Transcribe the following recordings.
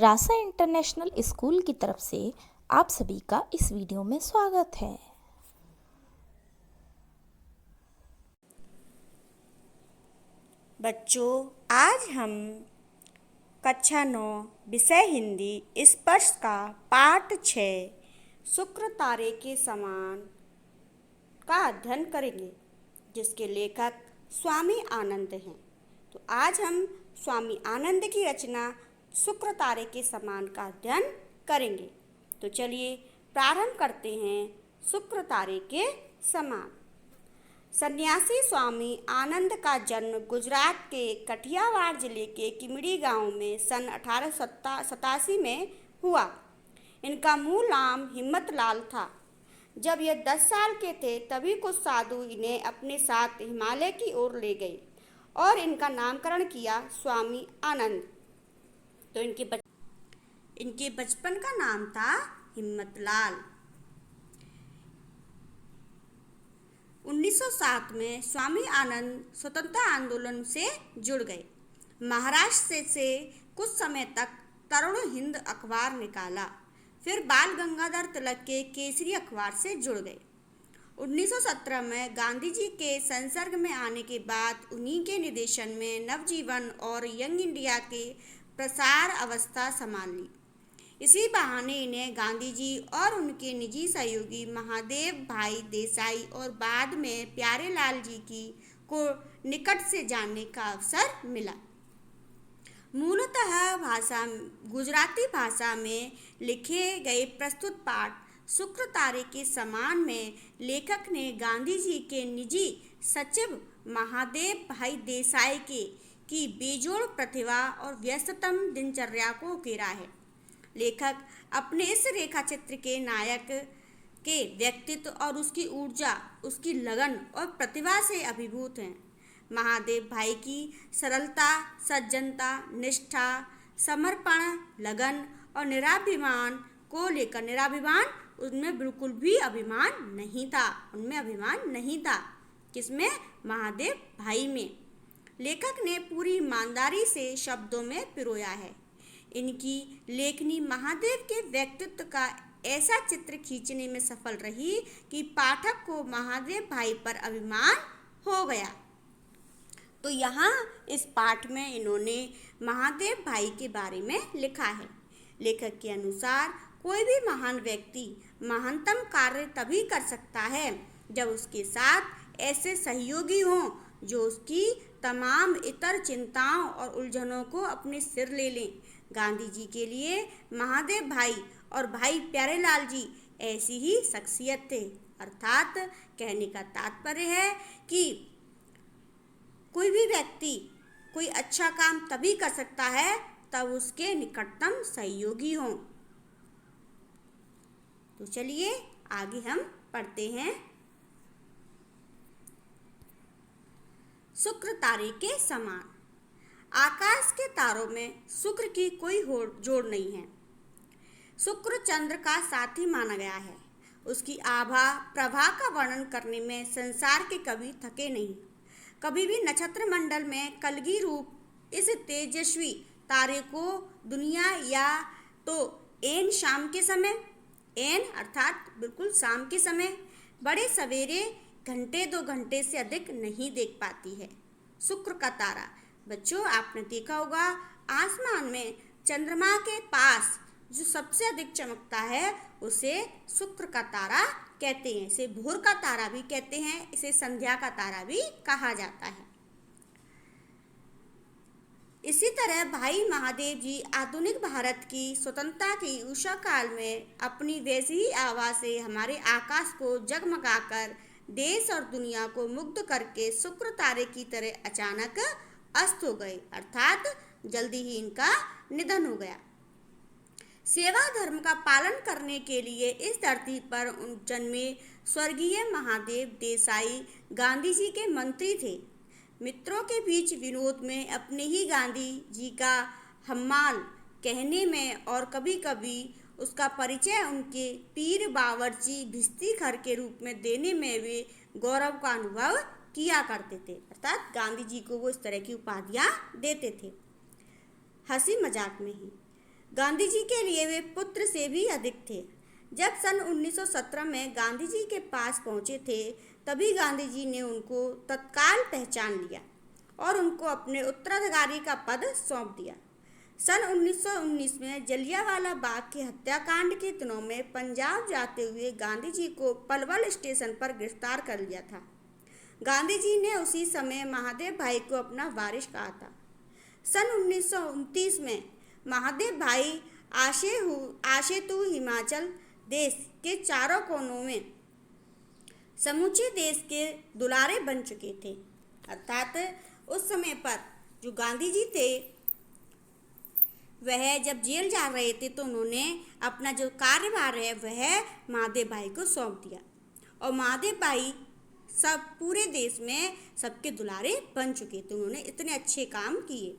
रासा international school की तरफ से आप सभी का इस वीडियो में स्वागत है। बच्चों, आज हम कक्षा 9 विषय हिंदी स्पर्श का पाठ 6 शुक्र तारे के समान का अध्ययन करेंगे, जिसके लेखक स्वामी आनंद हैं। तो आज हम स्वामी आनंद की रचना शुक्र तारे के समान का अध्ययन करेंगे। तो चलिए प्रारंभ करते हैं। शुक्र तारे के समान। सन्यासी स्वामी आनंद का जन्म गुजरात के कठियावाड़ जिले के किमड़ी गांव में सन 1887 में हुआ। इनका मूल नाम हिम्मतलाल था। जब ये 10 साल के थे तभी कुछ साधु इन्हें अपने साथ हिमालय की ओर ले गए और इनका नामकरण किया स्वामी आनंद। तो इनके बचपन का नाम था हिम्मतलाल। 1907 में स्वामी आनंद स्वतंत्रता आंदोलन से जुड़ गए। महाराष्ट्र से कुछ समय तक तरुण हिंद अखबार निकाला, फिर बाल गंगाधर तिलक के केसरी अखबार से जुड़ गए। 1917 में गांधी जी के संसर्ग में आने के बाद उन्हीं के निर्देशन में नवजीवन और यंग इंडिया के प्रसार अवस्था संभाल ली। इसी बहाने इन्हें गांधी जी और उनके निजी सहयोगी महादेव भाई देसाई और बाद में प्यारेलाल जी को निकट से जानने का अवसर मिला। मूलतः गुजराती भाषा में लिखे गए प्रस्तुत पाठ शुक्र तारे के समान में लेखक ने गांधी जी के निजी सचिव महादेव भाई देसाई की बेजोड़ प्रतिभा और व्यस्ततम दिनचर्या को उकेरा है। लेखक अपने इस रेखा चित्र के नायक के व्यक्तित्व और उसकी ऊर्जा, उसकी लगन और प्रतिभा से अभिभूत हैं। महादेव भाई की सरलता, सज्जनता, निष्ठा, समर्पण, लगन और निराभिमान को लेकर उनमें बिल्कुल भी अभिमान नहीं था। किसमें? महादेव भाई में। लेखक ने पूरी ईमानदारी से शब्दों में पिरोया है। इनकी लेखनी महादेव के व्यक्तित्व का ऐसा चित्र खींचने में सफल रही कि पाठक को महादेव भाई पर अभिमान हो गया। तो यहाँ इस पाठ में इन्होंने महादेव भाई के बारे में लिखा है। लेखक के अनुसार कोई भी महान व्यक्ति महानतम कार्य तभी कर सकता है जब उसके साथ ऐसे सहयोगी हों जो उसकी तमाम इतर चिंताओं और उलझनों को अपने सिर ले लें। गांधी जी के लिए महादेव भाई और भाई प्यारेलाल जी ऐसी ही शख्सियत थे। अर्थात कहने का तात्पर्य है कि कोई भी व्यक्ति कोई अच्छा काम तभी कर सकता है तब उसके निकटतम सहयोगी हों। तो चलिए आगे हम पढ़ते हैं। शुक्र तारे के समान। आकाश के तारों में शुक्र की कोई जोड़ नहीं है। शुक्र चंद्र का साथी माना गया है। उसकी आभा प्रभा का वर्णन करने में संसार के कवि थके नहीं। कभी भी नक्षत्र मंडल में कलगी रूप इस तेजस्वी तारे को दुनिया या तो ऐन शाम के समय, ऐन अर्थात बिल्कुल शाम के समय, बड़े सवेरे घंटे 2 घंटे से अधिक नहीं देख पाती है। शुक्र का तारा। बच्चों, आपने देखा होगा आसमान में चंद्रमा के पास जो सबसे अधिक चमकता है उसे शुक्र का तारा कहते हैं। इसे भोर का तारा भी कहते हैं, इसे संध्या का तारा भी कहा जाता है। इसी तरह भाई महादेव जी आधुनिक भारत की स्वतंत्रता की उषा काल में अपनी वैसी ही आभा से हमारे आकाश को जगमगाकर देश और दुनिया को मुग्ध करके शुक्र तारे की तरह अचानक अस्त हो गए, अर्थात जल्दी ही इनका निधन हो गया। सेवा धर्म का पालन करने के लिए इस धरती पर जन्मे स्वर्गीय महादेव देसाई गांधी जी के मंत्री थे। मित्रों के बीच विनोद में अपने ही गांधी जी का हम्माल कहने में और कभी कभी उसका परिचय उनके पीर बावर्ची भिस्ती खर के रूप में देने में वे गौरव का अनुभव किया करते थे। अर्थात गांधी जी को वो इस तरह की उपाधियां देते थे, हंसी मजाक में ही। गांधी जी के लिए वे पुत्र से भी अधिक थे। जब सन 1917 में गांधी जी के पास पहुंचे थे, तभी गांधी जी ने उनको तत्काल पहचान लिया और उनको अपने उत्तराधिकारी का पद सौंप दिया। सन 1919 में जलियांवाला बाग के हत्याकांड के दिनों में पंजाब जाते हुए गांधी जी को पलवल स्टेशन पर गिरफ्तार कर लिया था। गांधी जी ने उसी समय महादेव भाई को अपना वारिस कहा था। सन 1929 में महादेव भाई आशेतु हिमाचल देश के चारों कोनों में समूचे देश के दुलारे बन चुके थे। अर्थात उस समय पर जो गांधी जी थे वह जब जेल जा रहे थे तो उन्होंने अपना जो कार्यभार है वह महादेव भाई को सौंप दिया और महादेव भाई सब पूरे देश में सबके दुलारे बन चुके थे। उन्होंने इतने अच्छे काम किए।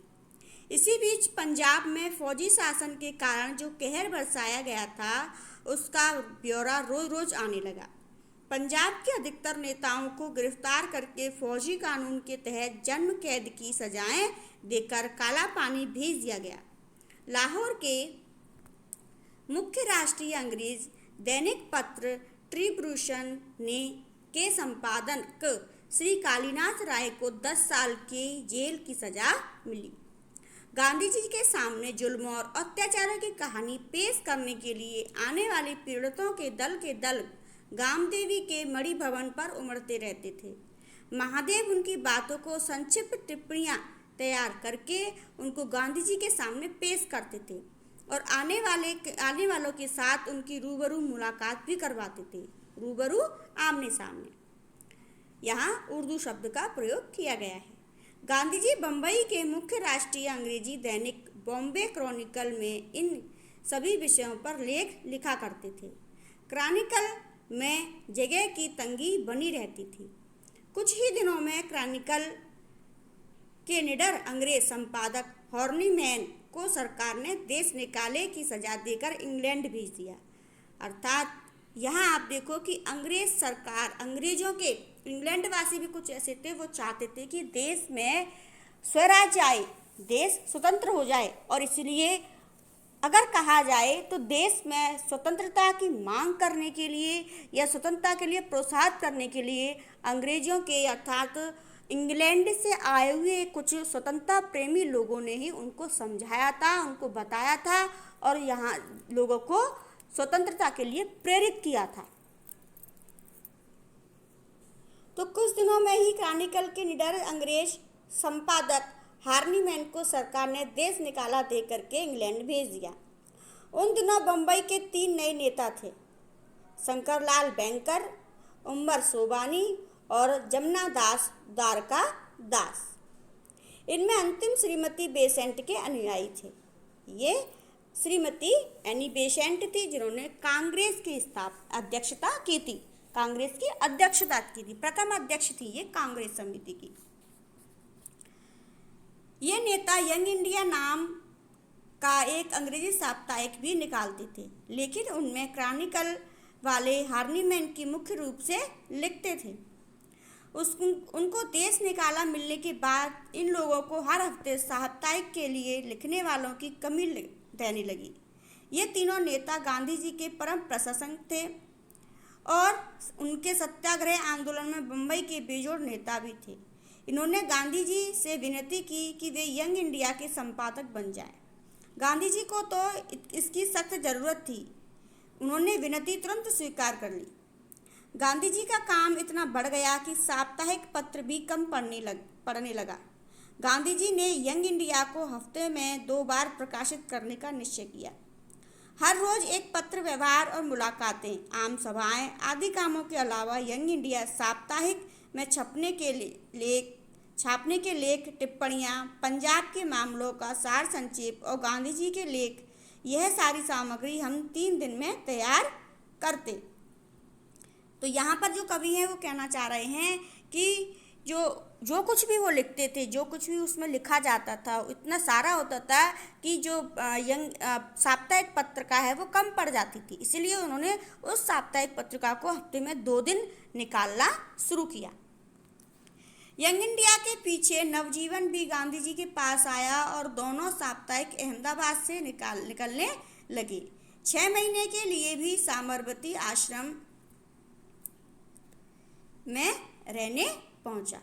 इसी बीच पंजाब में फौजी शासन के कारण जो कहर बरसाया गया था उसका ब्यौरा रोज रोज आने लगा। पंजाब के अधिकतर नेताओं को गिरफ्तार करके फौजी कानून के तहत जन्म कैद की सजाएं देकर काला पानी भेज दिया गया। लाहौर के मुख्य राष्ट्रीय अंग्रेज दैनिक पत्र ट्रिब्यूशन के संपादक श्री कालीनाथ राय को 10 साल की जेल की सजा मिली। गांधी जी के सामने जुल्म और अत्याचारों की कहानी पेश करने के लिए आने वाले पीड़ितों के दल गामदेवी के मणि भवन पर उमड़ते रहते थे। महादेव उनकी बातों को संक्षिप्त टिप्पणियां तैयार करके उनको गांधी जी के सामने पेश करते थे और आने वालों के साथ उनकी रूबरू मुलाकात भी करवाते थे। रूबरू आमने सामने यहाँ उर्दू शब्द का प्रयोग किया गया है। गांधी जी बम्बई के मुख्य राष्ट्रीय अंग्रेजी दैनिक बॉम्बे क्रॉनिकल में इन सभी विषयों पर लेख लिखा करते थे। क्रॉनिकल में जगह की तंगी बनी रहती थी। कुछ ही दिनों में क्रॉनिकल के निडर अंग्रेज संपादक हॉर्नीमैन को सरकार ने देश निकाले की सजा देकर इंग्लैंड भेज दिया। अर्थात यहाँ आप देखो कि अंग्रेज सरकार, अंग्रेजों के इंग्लैंड वासी भी कुछ ऐसे थे, वो चाहते थे कि देश में स्वराज्य आए, देश स्वतंत्र हो जाए और इसलिए अगर कहा जाए तो देश में स्वतंत्रता की मांग करने के लिए या स्वतंत्रता के लिए प्रोत्साहित करने के लिए अंग्रेजों के अर्थात इंग्लैंड से आए हुए कुछ स्वतंत्रता प्रेमी लोगों ने ही उनको समझाया था, उनको बताया था और यहाँ लोगों को स्वतंत्रता के लिए प्रेरित किया था। तो कुछ दिनों में ही क्रॉनिकल के निडर अंग्रेज संपादक हार्नीमैन को सरकार ने देश निकाला दे करके इंग्लैंड भेज दिया। उन दिनों बम्बई के 3 नए नेता थे, शंकरलाल बैंकर, उमर सोबानी और जमुना दास द्वारका दास। इनमें अंतिम श्रीमती बेसेंट के अनुयायी थे। ये श्रीमती एनी बेसेंट थी जिन्होंने कांग्रेस की अध्यक्षता की थी, कांग्रेस की अध्यक्षता की थी, प्रथम अध्यक्ष थी ये कांग्रेस समिति की। ये नेता यंग इंडिया नाम का एक अंग्रेजी साप्ताहिक भी निकालते थे, लेकिन उनमें क्रॉनिकल वाले हार्नीमैन की मुख्य रूप से लिखते थे। उनको देश निकाला मिलने के बाद इन लोगों को हर हफ्ते साप्ताहिक के लिए लिखने वालों की कमी रहने लगी। ये तीनों नेता गांधी जी के परम प्रशंसक थे और उनके सत्याग्रह आंदोलन में बम्बई के बेजोड़ नेता भी थे। इन्होंने गांधी जी से विनती की कि वे यंग इंडिया के संपादक बन जाएं। गांधी जी को तो इसकी सख्त जरूरत थी। उन्होंने विनती तुरंत स्वीकार कर ली। गांधी जी का काम इतना बढ़ गया कि साप्ताहिक पत्र भी कम पढ़ने लगा। गांधी जी ने यंग इंडिया को हफ्ते में 2 बार प्रकाशित करने का निश्चय किया। हर रोज एक पत्र व्यवहार और मुलाकातें, आम सभाएं आदि कामों के अलावा यंग इंडिया साप्ताहिक में छापने के लेख, टिप्पणियां, पंजाब के मामलों का सार संक्षेप और गांधी जी के लेख, यह सारी सामग्री हम 3 दिन में तैयार करते। तो यहाँ पर जो कवि हैं वो कहना चाह रहे हैं कि जो कुछ भी वो लिखते थे, जो कुछ भी उसमें लिखा जाता था इतना सारा होता था कि जो साप्ताहिक पत्रिका है वो कम पड़ जाती थी। इसलिए उन्होंने उस साप्ताहिक पत्रिका को हफ्ते में 2 दिन निकालना शुरू किया। यंग इंडिया के पीछे नवजीवन भी गांधी जी के पास आया और दोनों साप्ताहिक अहमदाबाद से निकलने लगे। 6 महीने के लिए भी साबरमती आश्रम में रहने पहुंचा।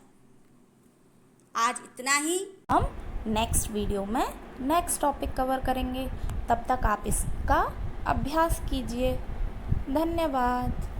आज इतना ही। हम नेक्स्ट वीडियो में नेक्स्ट टॉपिक कवर करेंगे। तब तक आप इसका अभ्यास कीजिए। धन्यवाद।